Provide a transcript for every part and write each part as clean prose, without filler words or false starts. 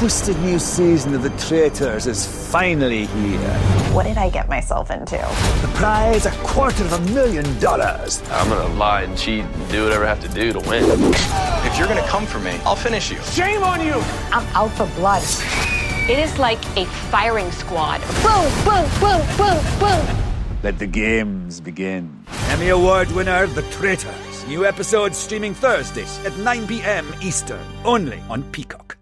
twisted new season of The Traitors is finally here. What did I get myself into? The prize, $250,000. I'm gonna lie and cheat and do whatever I have to do to win. If you're gonna come for me, I'll finish you. Shame on you! I'm out for blood. It is like a firing squad. Boom, boom, boom, boom, boom. Let the games begin. Emmy Award winner The Traitors. New episodes streaming Thursdays at 9 p.m. Eastern. Only on Peacock.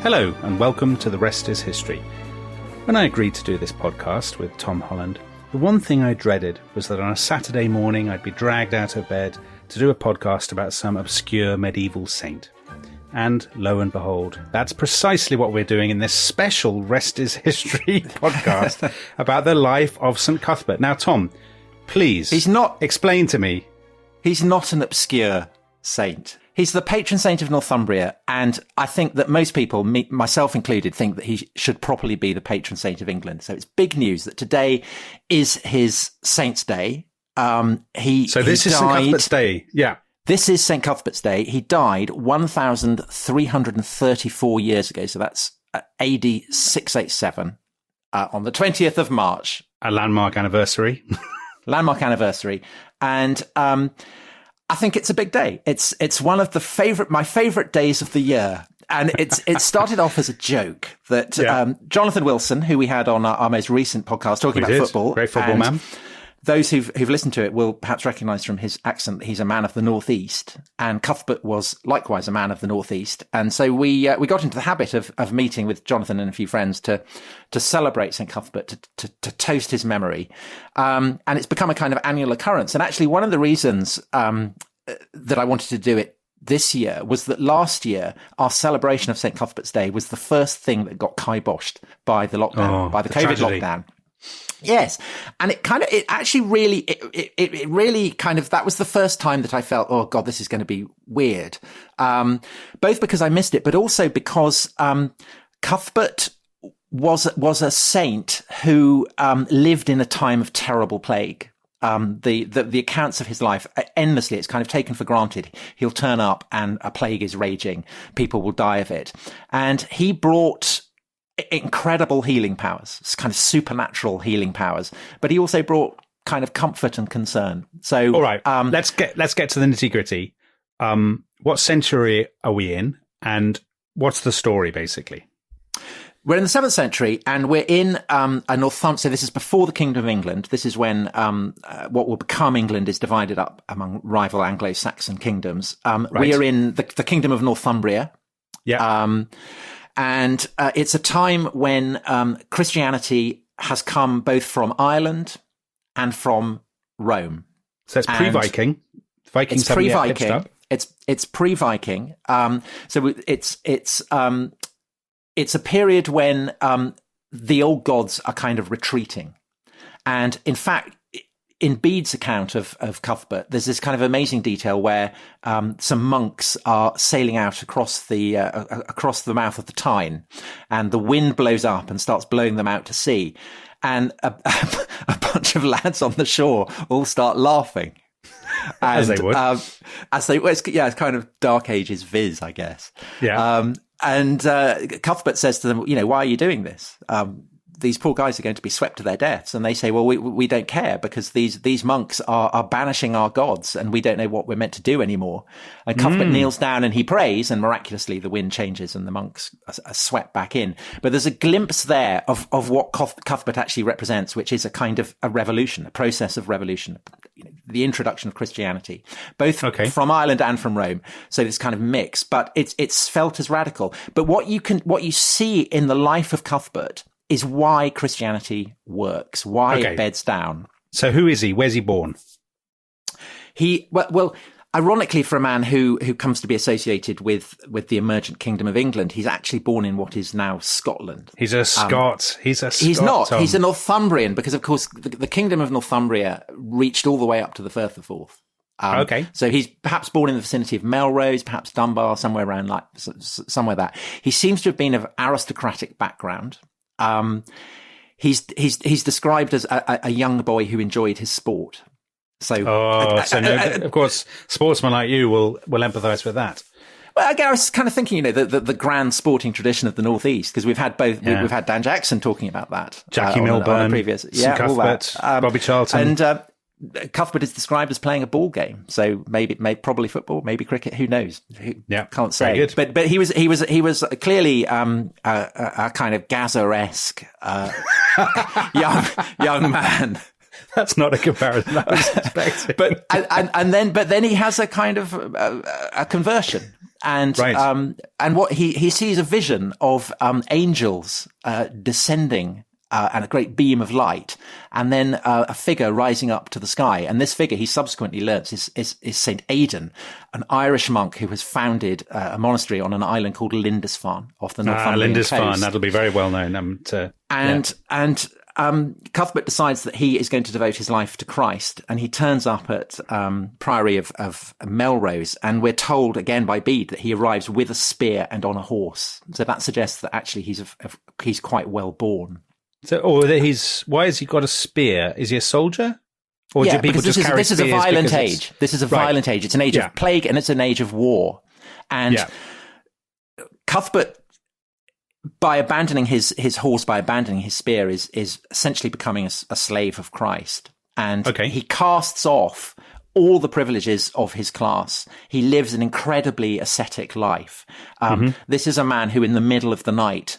Hello and welcome to The Rest is History. When I agreed to do this podcast with Tom Holland, the one thing I dreaded was that on a Saturday morning I'd be dragged out of bed to do a podcast about some obscure medieval saint. And lo and behold, that's precisely what we're doing in this special Rest is History podcast about the life of St. Cuthbert. Now, Tom, please explain to me. He's not an obscure saint. He's the patron saint of Northumbria, and I think that most people, myself included, think that he should properly be the patron saint of England. So it's big news that today is his saint's day. This is St. Cuthbert's Day, yeah. This is St. Cuthbert's Day. He died 1,334 years ago, so that's AD 687, on the 20th of March. A landmark anniversary. Landmark anniversary. And I think it's a big day. It's one of my favorite days of the year. And it started off as a joke that Jonathan Wilson, who we had on our most recent podcast talking about football. Great football man. Those who've listened to it will perhaps recognise from his accent that he's a man of the Northeast, and Cuthbert was likewise a man of the Northeast. And so we got into the habit of meeting with Jonathan and a few friends to celebrate St. Cuthbert, to toast his memory. And it's become a kind of annual occurrence. And actually one of the reasons that I wanted to do it this year was that last year our celebration of St. Cuthbert's Day was the first thing that got kiboshed by the lockdown, by the COVID tragedy. Lockdown. Yes. And that was the first time that I felt, oh God, this is going to be weird. Both because I missed it, but also because, Cuthbert was a saint who, lived in a time of terrible plague. The accounts of his life endlessly, it's kind of taken for granted. He'll turn up and a plague is raging. People will die of it. And he brought incredible healing powers, kind of supernatural healing powers, but he also brought kind of comfort and concern. So, all right, let's get to the nitty gritty. What century are we in, and what's the story basically? We're in the 7th century, and we're in a Northumbrian. So this is before the Kingdom of England. This is when what will become England is divided up among rival Anglo-Saxon kingdoms. Right. We are in the Kingdom of Northumbria. Yeah. And it's a time when Christianity has come both from Ireland and from Rome. So it's pre-Viking. Vikings it's pre-Viking. It's pre-Viking. So it's a period when the old gods are kind of retreating. And in fact, in Bede's account of Cuthbert, there's this kind of amazing detail where some monks are sailing out across the mouth of the Tyne, and the wind blows up and starts blowing them out to sea, and a bunch of lads on the shore all start laughing. And, as they would. It's kind of Dark Ages viz, I guess. Yeah. And Cuthbert says to them, why are you doing this? These poor guys are going to be swept to their deaths. And they say, well, we don't care because these monks are banishing our gods and we don't know what we're meant to do anymore. And Cuthbert kneels down and he prays, and miraculously the wind changes and the monks are swept back in. But there's a glimpse there of what Cuthbert actually represents, which is a kind of a revolution, a process of revolution, the introduction of Christianity, both from Ireland and from Rome. So this kind of mix, but it's felt as radical. But what you see in the life of Cuthbert is why Christianity works, why it beds down. So who is he? Where's he born? Well, ironically, for a man who comes to be associated with the emergent Kingdom of England, he's actually born in what is now Scotland. He's a Scot. He's not. Tom. He's a Northumbrian because, of course, the Kingdom of Northumbria reached all the way up to the Firth of Forth. So he's perhaps born in the vicinity of Melrose, perhaps Dunbar, somewhere around somewhere that. He seems to have been of aristocratic background. he's described as a young boy who enjoyed his sport. So, of course, sportsmen like you will empathise with that. Well, again, I was kind of thinking, the grand sporting tradition of the Northeast, because we've had both. We've had Dan Jackson talking about that. Jackie Milburn, previous, Saint Cuthbert, Bobby Charlton, and Cuthbert is described as playing a ball game. So probably football, maybe cricket. Who knows? Can't say. But he was clearly a kind of Gaza-esque young man. That's not a comparison I was expecting. but then he has a kind of a conversion. And and what he sees a vision of angels descending and a great beam of light, and then a figure rising up to the sky. And this figure, he subsequently learns, is Saint Aidan, an Irish monk who has founded a monastery on an island called Lindisfarne off the Northumbrian coast. Lindisfarne, that'll be very well known. Cuthbert decides that he is going to devote his life to Christ, and he turns up at Priory of Melrose, and we're told again by Bede that he arrives with a spear and on a horse. So that suggests that actually he's quite well born. So, why has he got a spear? Is he a soldier? Or do people just carry this is a violent age. This is a violent age. It's an age of plague, and it's an age of war. And Cuthbert, by abandoning his horse, by abandoning his spear, is essentially becoming a slave of Christ. And he casts off all the privileges of his class. He lives an incredibly ascetic life. This is a man who in the middle of the night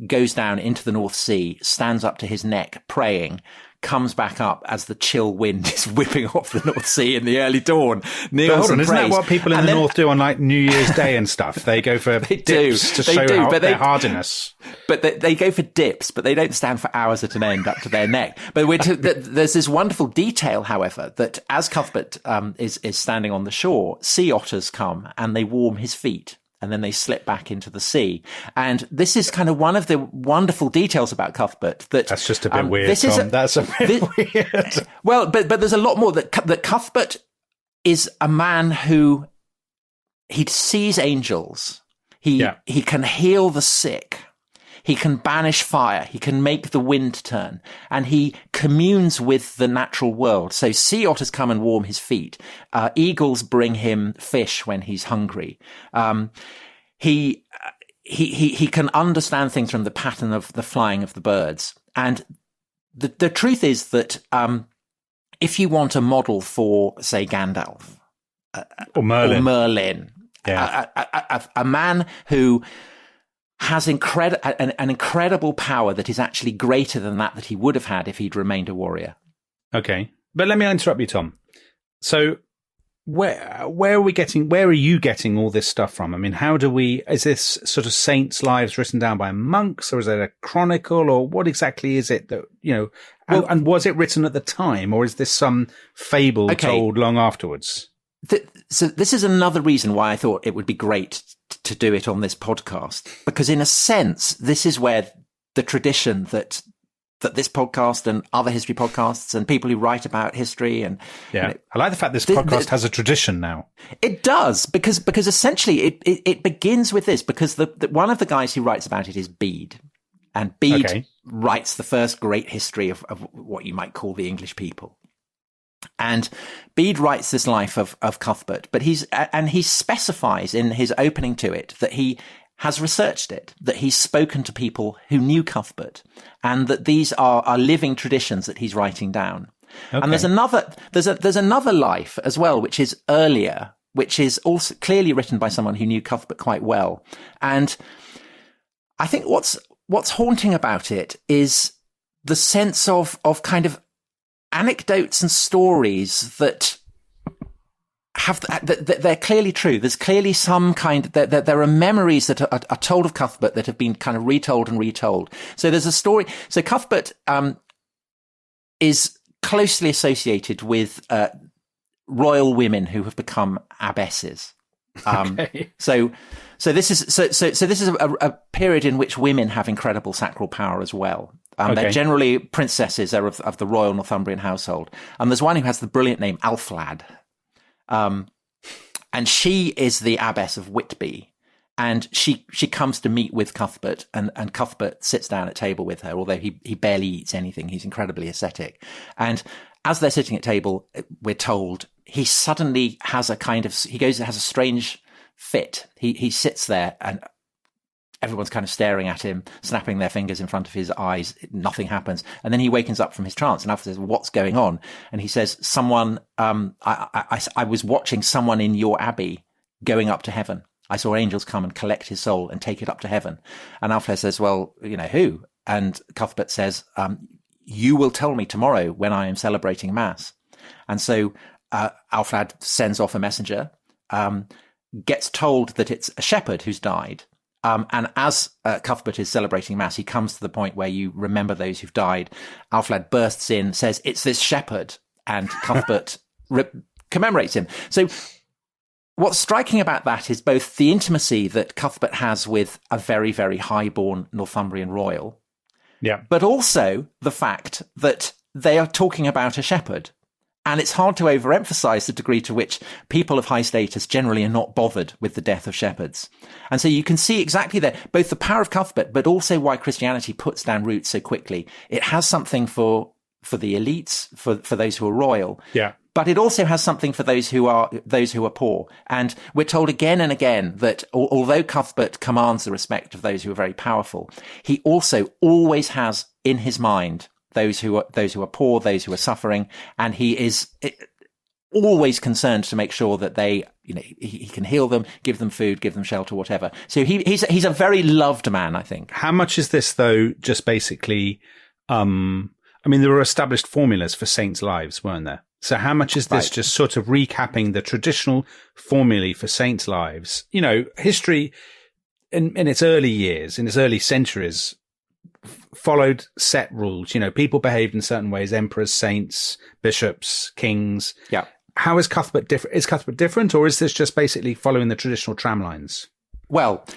goes down into the North Sea, stands up to his neck praying, comes back up as the chill wind is whipping off the North Sea in the early dawn. Kneels and prays. Isn't that what people in the North do on like New Year's Day and stuff? They go for dips to show their hardiness. But they go for dips, but they don't stand for hours at an end up to their neck. But there's this wonderful detail, however, that as Cuthbert is standing on the shore, sea otters come and they warm his feet. And then they slip back into the sea. And this is kind of one of the wonderful details about Cuthbert. That's just a bit weird, Tom. That's a bit weird. Well, but there's a lot more. That Cuthbert is a man who he sees angels. He can heal the sick. He can banish fire. He can make the wind turn. And he communes with the natural world. So sea otters come and warm his feet. Eagles bring him fish when he's hungry. He can understand things from the pattern of the flying of the birds. And the truth is that if you want a model for, say, Gandalf or Merlin, a man who has an incredible power that is actually greater than that he would have had if he'd remained a warrior. Okay. But let me interrupt you, Tom. So where are you getting all this stuff from? I mean, is this sort of saints' lives written down by monks, or is it a chronicle, or what exactly is it that, and was it written at the time, or is this some fable told long afterwards? So this is another reason why I thought it would be great to do it on this podcast, because in a sense, this is where the tradition that this podcast and other history podcasts and people who write about history and I like the fact this podcast has a tradition now. It does, because essentially it begins with this, because one of the guys who writes about it is Bede, and Bede writes the first great history of what you might call the English people. And Bede writes this life of Cuthbert, but he specifies in his opening to it that he has researched it, that he's spoken to people who knew Cuthbert, and that these are living traditions that he's writing down. Okay. And there's another life as well, which is earlier, which is also clearly written by someone who knew Cuthbert quite well. And I think what's haunting about it is the sense of kind of anecdotes and stories that they're clearly true. There's clearly some kind, there are memories that are told of Cuthbert that have been kind of retold and retold. So there's a story. So Cuthbert is closely associated with royal women who have become abbesses. So this is a period in which women have incredible sacral power as well. They're generally princesses of the royal Northumbrian household. And there's one who has the brilliant name Alflad. And she is the abbess of Whitby. And she comes to meet with Cuthbert, and Cuthbert sits down at table with her, although he barely eats anything. He's incredibly ascetic. And as they're sitting at table, we're told he suddenly has has a strange fit. He sits there and everyone's kind of staring at him, snapping their fingers in front of his eyes. Nothing happens. And then he wakens up from his trance and Alfred says, what's going on? And he says, I was watching someone in your abbey going up to heaven. I saw angels come and collect his soul and take it up to heaven. And Alfred says, well, who? And Cuthbert says, you will tell me tomorrow when I am celebrating Mass. And so Alfred sends off a messenger, gets told that it's a shepherd who's died. And as Cuthbert is celebrating Mass, he comes to the point where you remember those who've died. Alfred bursts in, says, it's this shepherd. And Cuthbert commemorates him. So what's striking about that is both the intimacy that Cuthbert has with a very, very high-born Northumbrian royal, but also the fact that they are talking about a shepherd. And it's hard to overemphasize the degree to which people of high status generally are not bothered with the death of shepherds. And so you can see exactly there, both the power of Cuthbert, but also why Christianity puts down roots so quickly. It has something for the elites, for those who are royal. Yeah. But it also has something for those who are poor. And we're told again and again that although Cuthbert commands the respect of those who are very powerful, he also always has in his mind those who are poor, those who are suffering, and he is always concerned to make sure that he can heal them, give them food, give them shelter, whatever. So he's a very loved man, I think. How much is this though? Just basically, there were established formulas for saints' lives, weren't there? So how much is this just sort of recapping the traditional formulae for saints' lives? History in its early years, in its early centuries, followed set rules. People behaved in certain ways: emperors, saints, bishops, kings. Yeah. How is Cuthbert different? Is Cuthbert different, or is this just basically following the traditional tramlines? Well,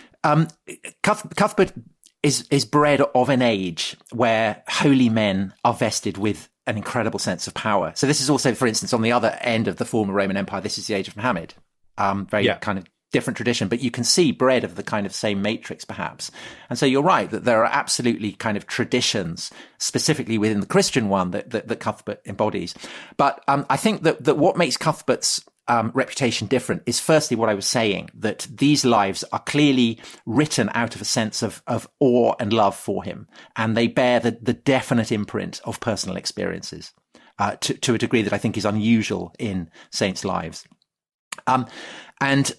Cuthbert is bred of an age where holy men are vested with an incredible sense of power. So this is also, for instance, on the other end of the former Roman Empire, this is the age of Muhammad. Kind of different tradition, but you can see bred of the kind of same matrix, perhaps. And so you're right that there are absolutely kind of traditions, specifically within the Christian one, that Cuthbert embodies. But I think that what makes Cuthbert's reputation different is firstly what I was saying, that these lives are clearly written out of a sense of awe and love for him, and they bear the definite imprint of personal experiences to a degree that I think is unusual in saints' lives. And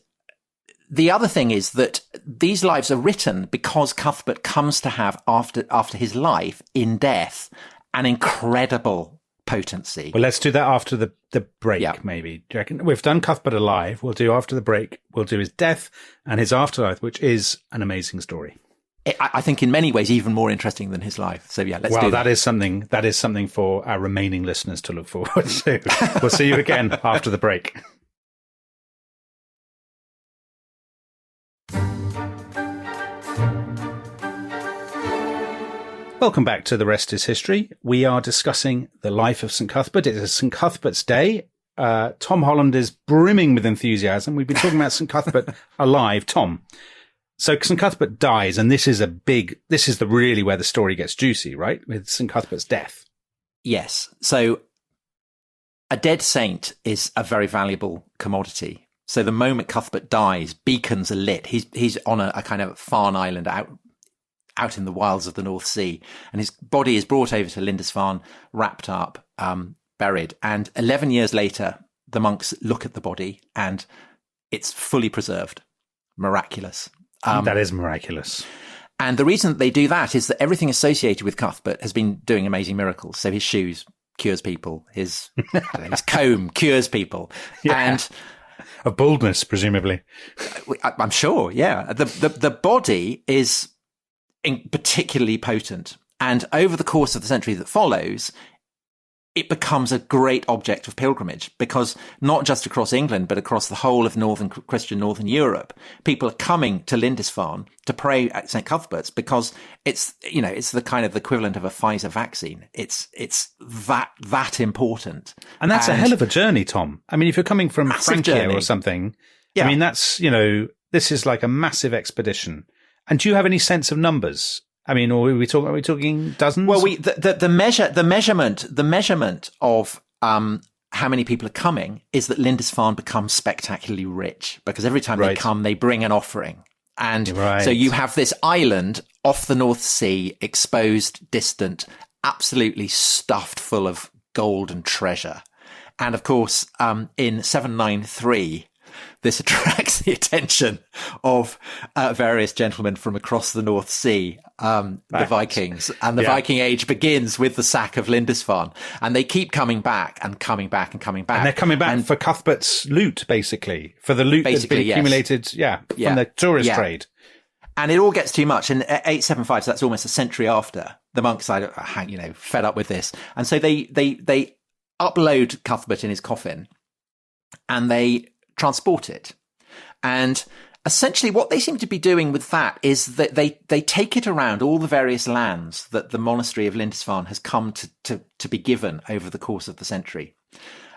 the other thing is that these lives are written because Cuthbert comes to have, after his life in death, an incredible potency. Well, let's do that after the break, maybe. Do you reckon? We've done Cuthbert alive. We'll do after the break. We'll do his death and his afterlife, which is an amazing story. I think in many ways even more interesting than his life. So let's do that. Well, that is something for our remaining listeners to look forward to. We'll see you again after the break. Welcome back to The Rest is History. We are discussing the life of St. Cuthbert. It is St. Cuthbert's Day. Tom Holland is brimming with enthusiasm. We've been talking about St. Cuthbert alive. Tom, so St. Cuthbert dies, and this is really where the story gets juicy, right? With St. Cuthbert's death. Yes. So a dead saint is a very valuable commodity. So the moment Cuthbert dies, beacons are lit. He's on a kind of Farne island out in the wilds of the North Sea, and his body is brought over to Lindisfarne, wrapped up, buried. And 11 years later, the monks look at the body and it's fully preserved. Miraculous. That is miraculous. And the reason that they do that is that everything associated with Cuthbert has been doing amazing miracles. So his shoes cures people, his comb cures people. Yeah. And a baldness, presumably. I'm sure, yeah. The body is particularly potent. And over the course of the century that follows, it becomes a great object of pilgrimage, because not just across England, but across the whole of Christian Northern Europe, people are coming to Lindisfarne to pray at St. Cuthbert's, because it's the kind of the equivalent of a Pfizer vaccine. It's that important. And that's a hell of a journey, Tom. I mean, if you're coming from Francia or something, I mean, that's, this is like a massive expedition. And do you have any sense of numbers? I mean, or are we talking dozens? Well, the measurement of how many people are coming is that Lindisfarne becomes spectacularly rich, because every time they come, they bring an offering. And so you have this island off the North Sea, exposed, distant, absolutely stuffed full of gold and treasure. And of course, in 793, this attracts the attention of various gentlemen from across the North Sea, the Vikings. And the Viking Age begins with the sack of Lindisfarne. And they keep coming back and coming back and coming back. And they're coming back for Cuthbert's loot, basically. For the loot that's been accumulated, from the tourist trade. And it all gets too much. And 875, so that's almost a century after, the monks are, fed up with this. And so they upload Cuthbert in his coffin and they transport it. And essentially what they seem to be doing with that is that they take it around all the various lands that the monastery of Lindisfarne has come to be given over the course of the century.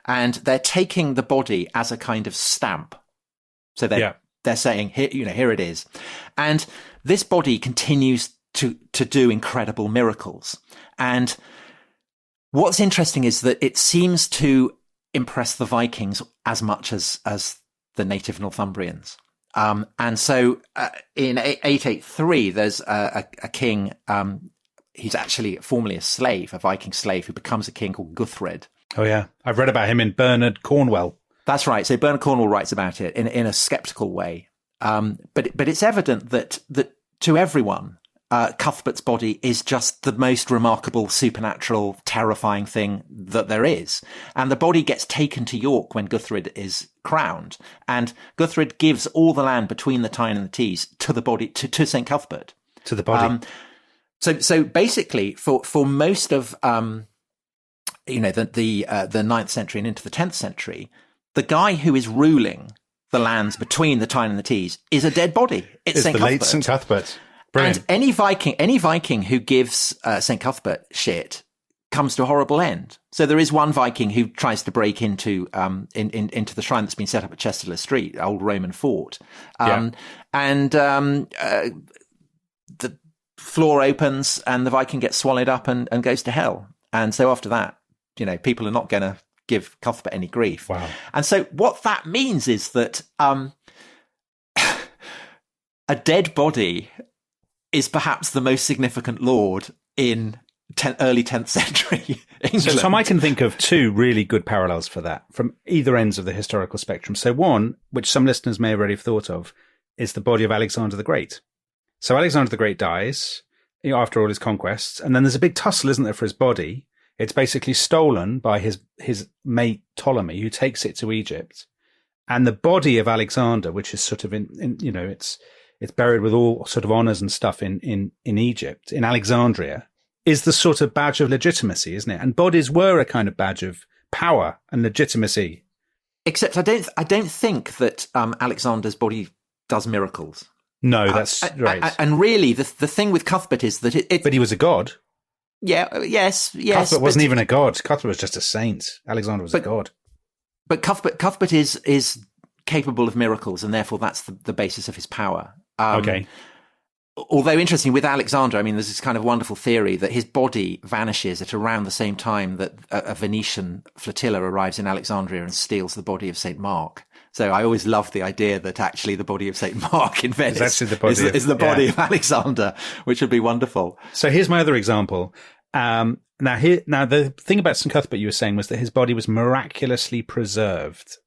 And they're taking the body as a kind of stamp. So they're saying, here it is. And this body continues to do incredible miracles. And what's interesting is that it seems to impress the Vikings as much as the native Northumbrians. And so in 883, there's a king, he's actually formerly a slave, a Viking slave, who becomes a king called Guthred. Oh, yeah. I've read about him in Bernard Cornwell. That's right. So Bernard Cornwell writes about it in a skeptical way. But it's evident that to everyone, Cuthbert's body is just the most remarkable, supernatural, terrifying thing that there is. And the body gets taken to York when Guthred is crowned. And Guthred gives all the land between the Tyne and the Tees to the body, to St. Cuthbert. To the body. So basically, for most of, the 9th century and into the 10th century, the guy who is ruling the lands between the Tyne and the Tees is a dead body. It's St. Cuthbert. Late St. Cuthbert. Brilliant. And any Viking who gives St. Cuthbert shit comes to a horrible end. So there is one Viking who tries to break into the shrine that's been set up at Chester Street, old Roman fort. And the floor opens and the Viking gets swallowed up and goes to hell. And so after that, people are not going to give Cuthbert any grief. Wow. And so what that means is that a dead body is perhaps the most significant lord in early 10th century England. So, Tom, I can think of two really good parallels for that from either ends of the historical spectrum. So one, which some listeners may have already thought of, is the body of Alexander the Great. So Alexander the Great dies after all his conquests, and then there's a big tussle, isn't there, for his body. It's basically stolen by his mate Ptolemy, who takes it to Egypt. And the body of Alexander, which is sort of it's buried with all sort of honors and stuff in Egypt, in Alexandria, is the sort of badge of legitimacy, isn't it? And bodies were a kind of badge of power and legitimacy. Except I don't think that Alexander's body does miracles. No, that's right. And really, the thing with Cuthbert is that it. But he was a god. Yeah. Yes. Cuthbert wasn't even a god. Cuthbert was just a saint. Alexander was a god. But Cuthbert is capable of miracles, and therefore that's the basis of his power. Okay. Although interesting with Alexander, I mean, there's this kind of wonderful theory that his body vanishes at around the same time that a Venetian flotilla arrives in Alexandria and steals the body of St. Mark. So I always loved the idea that actually the body of St. Mark in Venice is the body of Alexander, which would be wonderful. So here's my other example. Now the thing about St. Cuthbert you were saying was that his body was miraculously preserved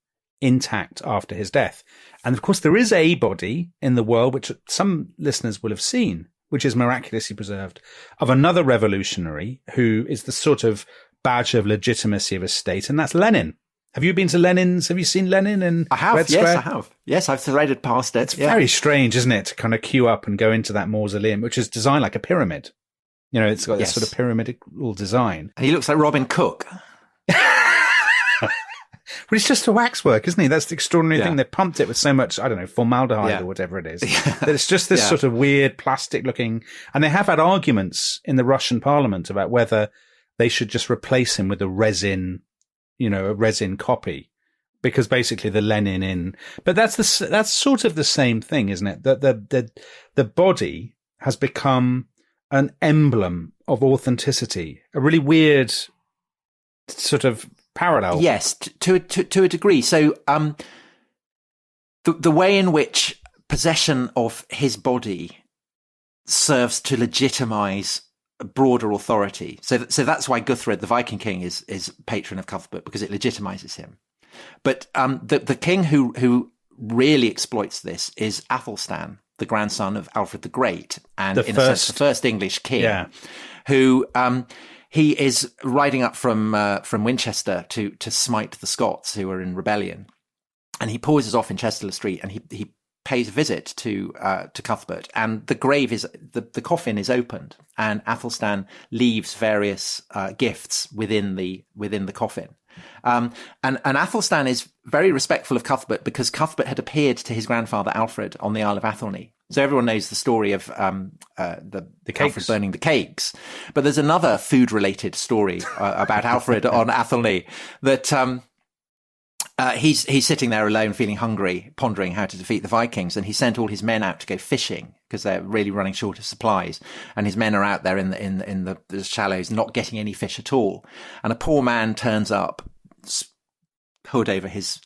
intact after his death. And of course, there is a body in the world, which some listeners will have seen, which is miraculously preserved, of another revolutionary who is the sort of badge of legitimacy of a state, and that's Lenin. Have you been to Lenin's? Have you seen Lenin in I have, Red Square? Yes, I have. Yes, I've threaded past it. It's very strange, isn't it, to kind of queue up and go into that mausoleum, which is designed like a pyramid. It's got this sort of pyramidal design. And he looks like Robin Cook. But it's just a waxwork, isn't he? That's the extraordinary thing. They pumped it with so much, I don't know, formaldehyde or whatever it is. That it's just this sort of weird plastic looking, and they have had arguments in the Russian parliament about whether they should just replace him with a resin copy, because basically the Lenin in, but that's sort of the same thing, isn't it? That the body has become an emblem of authenticity, a really weird sort of parallel. Yes, to a degree. So, the way in which possession of his body serves to legitimize broader authority. So that's why Guthred, the Viking king, is patron of Cuthbert, because it legitimizes him. But the king who really exploits this is Athelstan, the grandson of Alfred the Great, and in a sense the first English king, who he is riding up from Winchester to smite the Scots who are in rebellion, and he pauses off in Chester Street and he pays a visit to Cuthbert, and the grave is the coffin is opened, and Athelstan leaves various gifts within the coffin. And Athelstan is very respectful of Cuthbert because Cuthbert had appeared to his grandfather Alfred on the Isle of Athelney. So everyone knows the story of the Alfred burning the cakes. But there's another food-related story about Alfred on Athelney that he's sitting there alone, feeling hungry, pondering how to defeat the Vikings, and he sent all his men out to go fishing because they're really running short of supplies. And his men are out there in the shallows, not getting any fish at all. And a poor man turns up, hood over his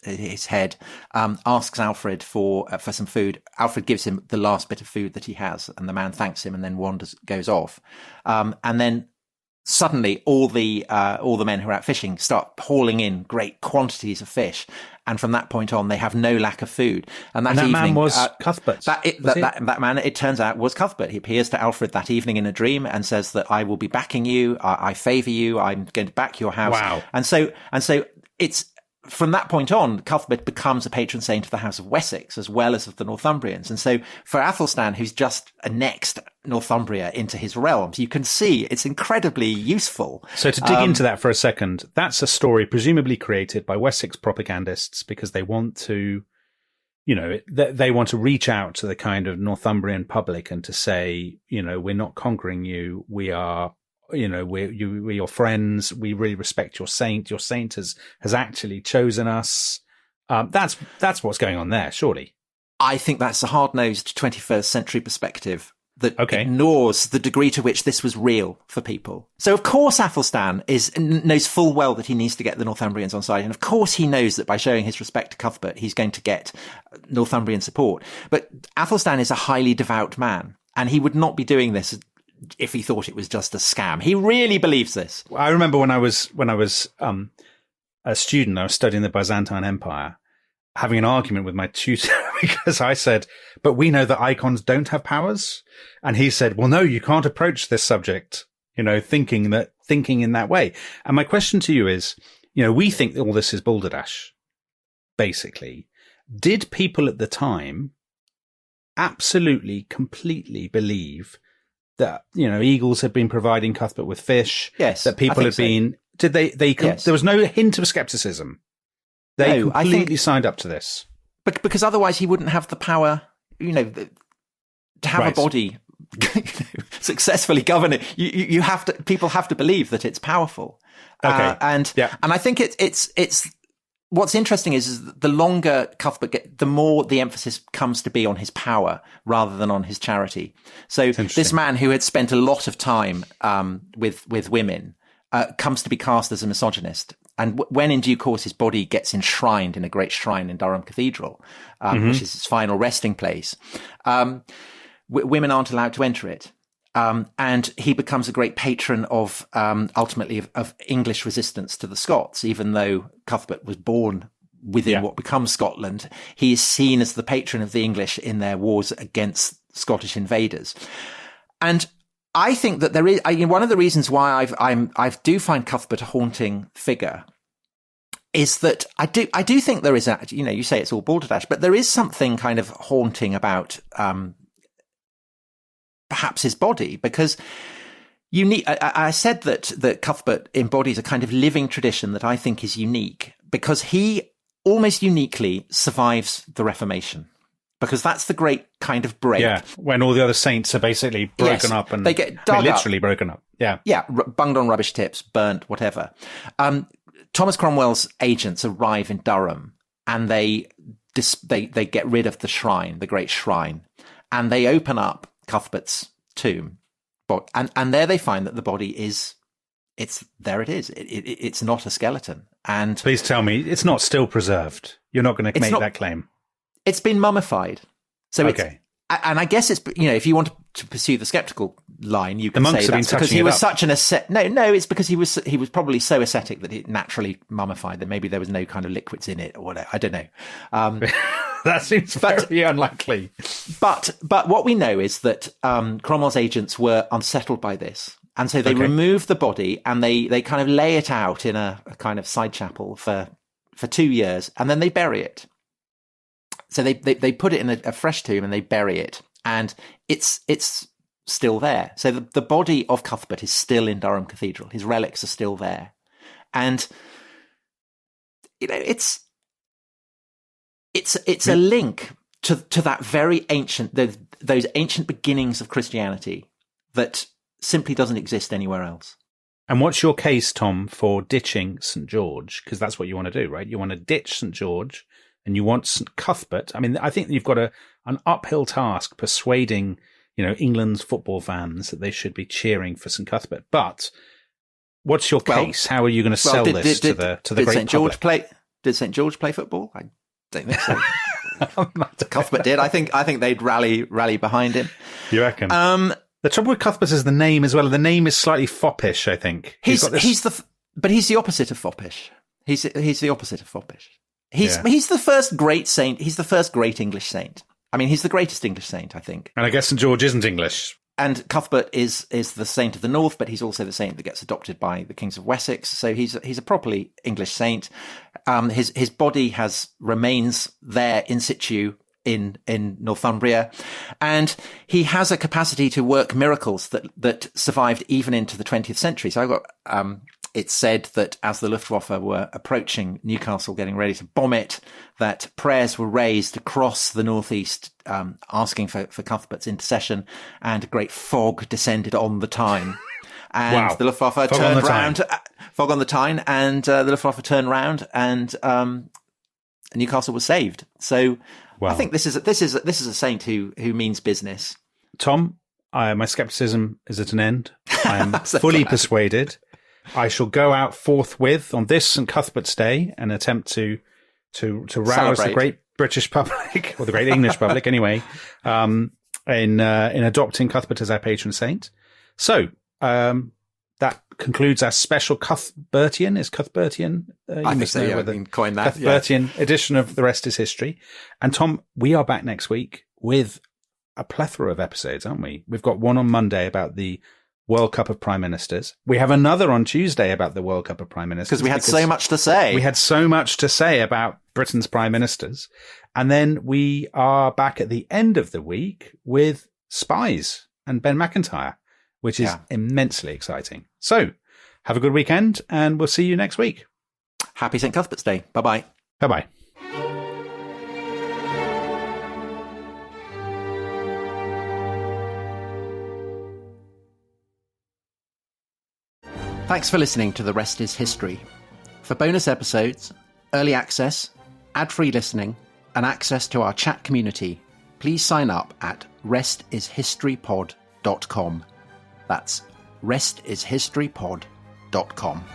head, asks Alfred for some food. Alfred gives him the last bit of food that he has, and the man thanks him and then goes off. And then suddenly all the men who are out fishing start hauling in great quantities of fish, and from that point on they have no lack of food. And that evening, man was Cuthbert. That man, it turns out, was Cuthbert. He appears to Alfred that evening in a dream and says that I will be backing you, I favour you, I'm going to back your house. Wow. And so it's from that point on, Cuthbert becomes a patron saint of the House of Wessex as well as of the Northumbrians. And so for Athelstan, who's just annexed Northumbria into his realms, you can see it's incredibly useful. So to dig into that for a second, that's a story presumably created by Wessex propagandists because they want to, they want to reach out to the kind of Northumbrian public and to say, we're not conquering you. We are, we're your friends. We really respect your saint. Your saint has actually chosen us. That's what's going on there, surely. I think that's a hard-nosed 21st century perspective that ignores the degree to which this was real for people. So, of course, Athelstan knows full well that he needs to get the Northumbrians on side. And, of course, he knows that by showing his respect to Cuthbert, he's going to get Northumbrian support. But Athelstan is a highly devout man, and he would not be doing this if he thought it was just a scam. He really believes this. I remember when I was a student, I was studying the Byzantine Empire, having an argument with my tutor because I said, but we know that icons don't have powers. And he said, well, no, you can't approach this subject, thinking in that way. And my question to you is, we think that all this is balderdash, basically. Did people at the time absolutely, completely believe that, eagles had been providing Cuthbert with fish? Yes. That people had been, did they, yes. There was no hint of skepticism. They completely signed up to this. Because otherwise he wouldn't have the power, to have a body successfully govern it. You have to, people have to believe that it's powerful. Okay. And I think it's, what's interesting is the longer Cuthbert gets, the more the emphasis comes to be on his power rather than on his charity. So this man who had spent a lot of time with women comes to be cast as a misogynist. And when in due course his body gets enshrined in a great shrine in Durham Cathedral, which is his final resting place, women aren't allowed to enter it. And he becomes a great patron of, ultimately, of English resistance to the Scots. Even though Cuthbert was born within what becomes Scotland, he is seen as the patron of the English in their wars against Scottish invaders. And I think that there is one of the reasons why I do find Cuthbert a haunting figure is that I do think there is you say it's all balderdash, but there is something kind of haunting about perhaps his body, because I said that Cuthbert embodies a kind of living tradition that I think is unique because he almost uniquely survives the Reformation. Because that's the great kind of break. Yeah, when all the other saints are basically broken up and they get dug literally broken up. Yeah. Yeah, bunged on rubbish tips, burnt, whatever. Thomas Cromwell's agents arrive in Durham and they get rid of the shrine, the great shrine, and they open up Cuthbert's tomb, and there they find that the body is there. It is. It's not a skeleton. And please tell me it's not still preserved. You're not going to make that claim. It's been mummified. So okay. And I guess it's, if you want to pursue the skeptical line, you can the monks say that's because he was up. such an ascetic. No, it's because he was probably so ascetic that it naturally mummified. That maybe there was no kind of liquids in it or whatever. I don't know. That seems very unlikely. But what we know is that Cromwell's agents were unsettled by this. And so they remove the body and they kind of lay it out in a kind of side chapel for 2 years, and then they bury it. So they put it in a fresh tomb and they bury it, and it's still there. So the body of Cuthbert is still in Durham Cathedral. His relics are still there, and it's a link to that very ancient those ancient beginnings of Christianity that simply doesn't exist anywhere else. And what's your case, Tom, for ditching St. George? Because that's what you want to do, right? You want to ditch St. George and you want St. Cuthbert. I mean, I think you've got an uphill task persuading, England's football fans that they should be cheering for St. Cuthbert. But what's your case? How are you going to sell this to the great St. George public? Did St. George play football? I don't think so. Cuthbert did. I think they'd rally behind him. You reckon? The trouble with Cuthbert is the name as well. The name is slightly foppish, I think. He's the opposite of foppish. He's the opposite of foppish. He's the first great saint. He's the first great English saint. I mean, he's the greatest English saint, I think. And I guess St. George isn't English. And Cuthbert is the saint of the north, but he's also the saint that gets adopted by the kings of Wessex. So he's a properly English saint. His body remains there in situ in Northumbria, and he has a capacity to work miracles that survived even into the 20th century. So I got it's said that as the Luftwaffe were approaching Newcastle, getting ready to bomb it, that prayers were raised across the northeast, asking for Cuthbert's intercession, and a great fog descended on the Tyne. And the Luftwaffe turned round, fog on the Tyne, and the Luftwaffe turned round, and Newcastle was saved. So I think this is a saint who means business. Tom, my skepticism is at an end. I am fully persuaded. I shall go out forthwith on this St. Cuthbert's Day and attempt to rouse the great British public, or the great English public anyway, in adopting Cuthbert as our patron saint. So that concludes our special Cuthbertian. Is Cuthbertian? I think so. Yeah, I can coin that. Cuthbertian edition of The Rest is History. And Tom, we are back next week with a plethora of episodes, aren't we? We've got one on Monday about the World Cup of Prime Ministers. We have another on Tuesday about the World Cup of Prime Ministers. Because we had so much to say. We had so much to say about Britain's Prime Ministers. And then we are back at the end of the week with Spies and Ben McIntyre, which is immensely exciting. So have a good weekend, and we'll see you next week. Happy St. Cuthbert's Day. Bye-bye. Bye-bye. Thanks for listening to The Rest is History. For bonus episodes, early access, ad-free listening, and access to our chat community, please sign up at restishistorypod.com. That's restishistorypod.com.